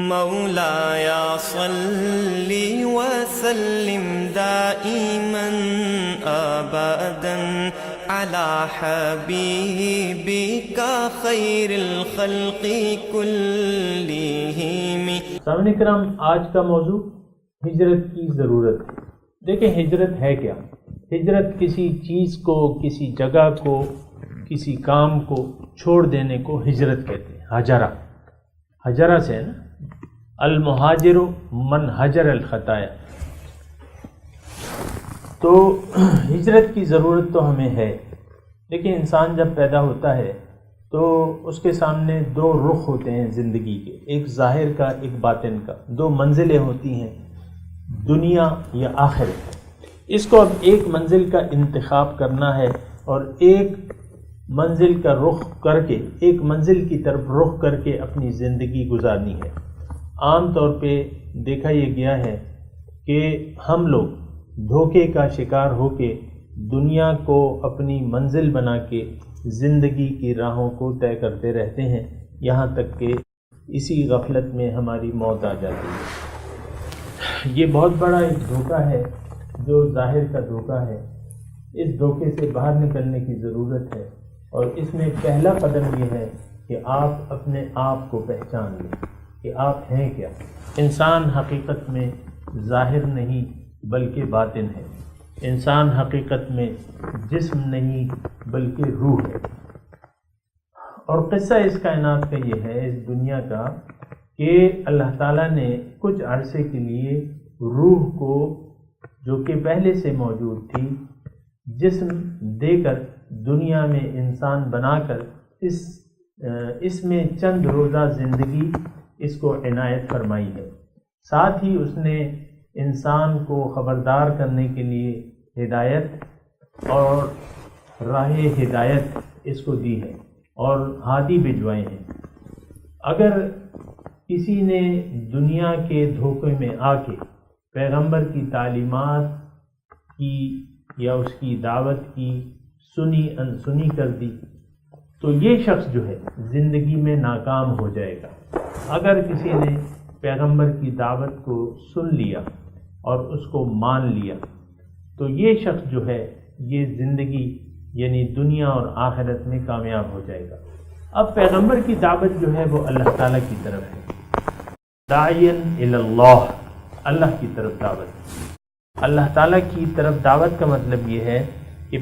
مولاي صل وسلم دائما ابدا على حبيبك خير الخلق كلهم۔ سامعین کرام، آج کا موضوع ہجرت کی ضرورت۔ دیکھیں ہجرت ہے کیا؟ ہجرت کسی چیز کو، کسی جگہ کو، کسی کام کو چھوڑ دینے کو ہجرت کہتے ہیں۔ حجرہ سے ہے نا، المہاجر من حجر الخطایا۔ تو ہجرت کی ضرورت تو ہمیں ہے، لیکن انسان جب پیدا ہوتا ہے تو اس کے سامنے دو رخ ہوتے ہیں زندگی کے، ایک ظاہر کا، ایک باطن کا، دو منزلیں ہوتی ہیں، دنیا یا آخرت۔ اس کو اب ایک منزل کا انتخاب کرنا ہے اور ایک منزل کا رخ کر کے، ایک منزل کی طرف رخ کر کے اپنی زندگی گزارنی ہے۔ عام طور پہ دیکھا یہ گیا ہے کہ ہم لوگ دھوکے کا شکار ہو کے دنیا کو اپنی منزل بنا کے زندگی کی راہوں کو طے کرتے رہتے ہیں، یہاں تک کہ اسی غفلت میں ہماری موت آ جاتی ہے۔ یہ بہت بڑا ایک دھوکہ ہے جو ظاہر کا دھوکہ ہے۔ اس دھوکے سے باہر نکلنے کی ضرورت ہے، اور اس میں پہلا قدم یہ ہے کہ آپ اپنے آپ کو پہچان لیں کہ آپ ہیں کیا۔ انسان حقیقت میں ظاہر نہیں بلکہ باطن ہے۔ انسان حقیقت میں جسم نہیں بلکہ روح ہے۔ اور قصہ اس کائنات کا یہ ہے، اس دنیا کا، کہ اللہ تعالیٰ نے کچھ عرصے کے لیے روح کو، جو کہ پہلے سے موجود تھی، جسم دے کر دنیا میں انسان بنا کر اس میں چند روزہ زندگی اس کو عنایت فرمائی ہے۔ ساتھ ہی اس نے انسان کو خبردار کرنے کے لیے ہدایت اور راہ ہدایت اس کو دی ہے اور ہادی بھجوائے ہیں۔ اگر کسی نے دنیا کے دھوکے میں آ کے پیغمبر کی تعلیمات کی یا اس کی دعوت کی سنی انسنی کر دی تو یہ شخص جو ہے زندگی میں ناکام ہو جائے گا۔ اگر کسی نے پیغمبر کی دعوت کو سن لیا اور اس کو مان لیا تو یہ شخص جو ہے یہ زندگی یعنی دنیا اور آخرت میں کامیاب ہو جائے گا۔ اب پیغمبر کی دعوت جو ہے وہ اللہ تعالیٰ کی طرف ہے، داعین الی اللہ، اللہ کی طرف دعوت۔ اللہ تعالیٰ کی طرف دعوت کا مطلب یہ ہے کہ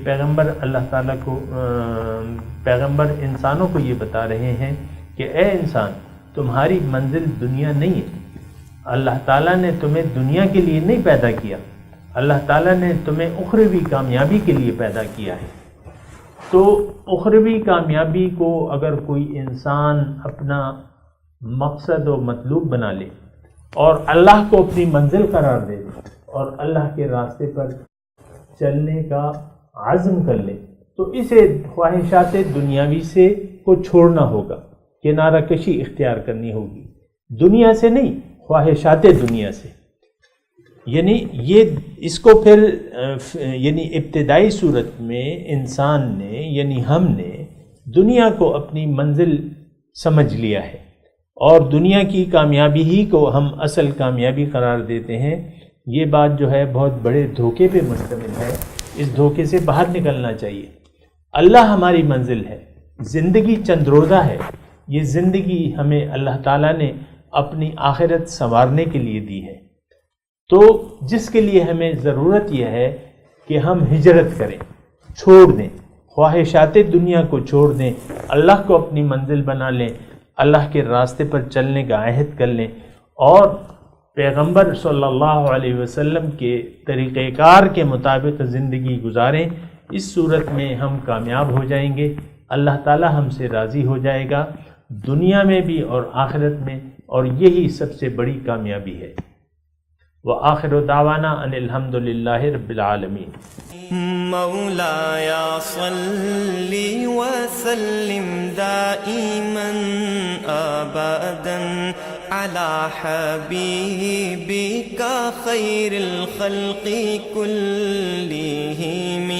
پیغمبر انسانوں کو یہ بتا رہے ہیں کہ اے انسان، تمہاری منزل دنیا نہیں ہے۔ اللہ تعالیٰ نے تمہیں دنیا کے لیے نہیں پیدا کیا، اللہ تعالیٰ نے تمہیں اخروی کامیابی کے لیے پیدا کیا ہے۔ تو اخروی کامیابی کو اگر کوئی انسان اپنا مقصد و مطلوب بنا لے اور اللہ کو اپنی منزل قرار دے دے اور اللہ کے راستے پر چلنے کا عزم کر لے تو اسے خواہشات دنیاوی سے کو چھوڑنا ہوگا، کنارہ کشی اختیار کرنی ہوگی، دنیا سے نہیں، خواہشات دنیا سے۔ یعنی یہ اس کو پھر یعنی ابتدائی صورت میں انسان نے یعنی ہم نے دنیا کو اپنی منزل سمجھ لیا ہے اور دنیا کی کامیابی ہی کو ہم اصل کامیابی قرار دیتے ہیں۔ یہ بات جو ہے بہت بڑے دھوکے پہ مشتمل ہے، اس دھوکے سے باہر نکلنا چاہیے۔ اللہ ہماری منزل ہے، زندگی چند روزہ ہے، یہ زندگی ہمیں اللہ تعالیٰ نے اپنی آخرت سنوارنے کے لیے دی ہے۔ تو جس کے لیے ہمیں ضرورت یہ ہے کہ ہم ہجرت کریں، چھوڑ دیں، خواہشات دنیا کو چھوڑ دیں، اللہ کو اپنی منزل بنا لیں، اللہ کے راستے پر چلنے کا عہد کر لیں اور پیغمبر صلی اللہ علیہ وسلم کے طریقہ کار کے مطابق زندگی گزاریں۔ اس صورت میں ہم کامیاب ہو جائیں گے، اللہ تعالی ہم سے راضی ہو جائے گا دنیا میں بھی اور آخرت میں، اور یہی سب سے بڑی کامیابی ہے۔ وآخر دعوانا ان الحمد للہ رب العالمین۔ مولاي صل وسلم دائما ابدا على حبيبك خير الخلق كلهم۔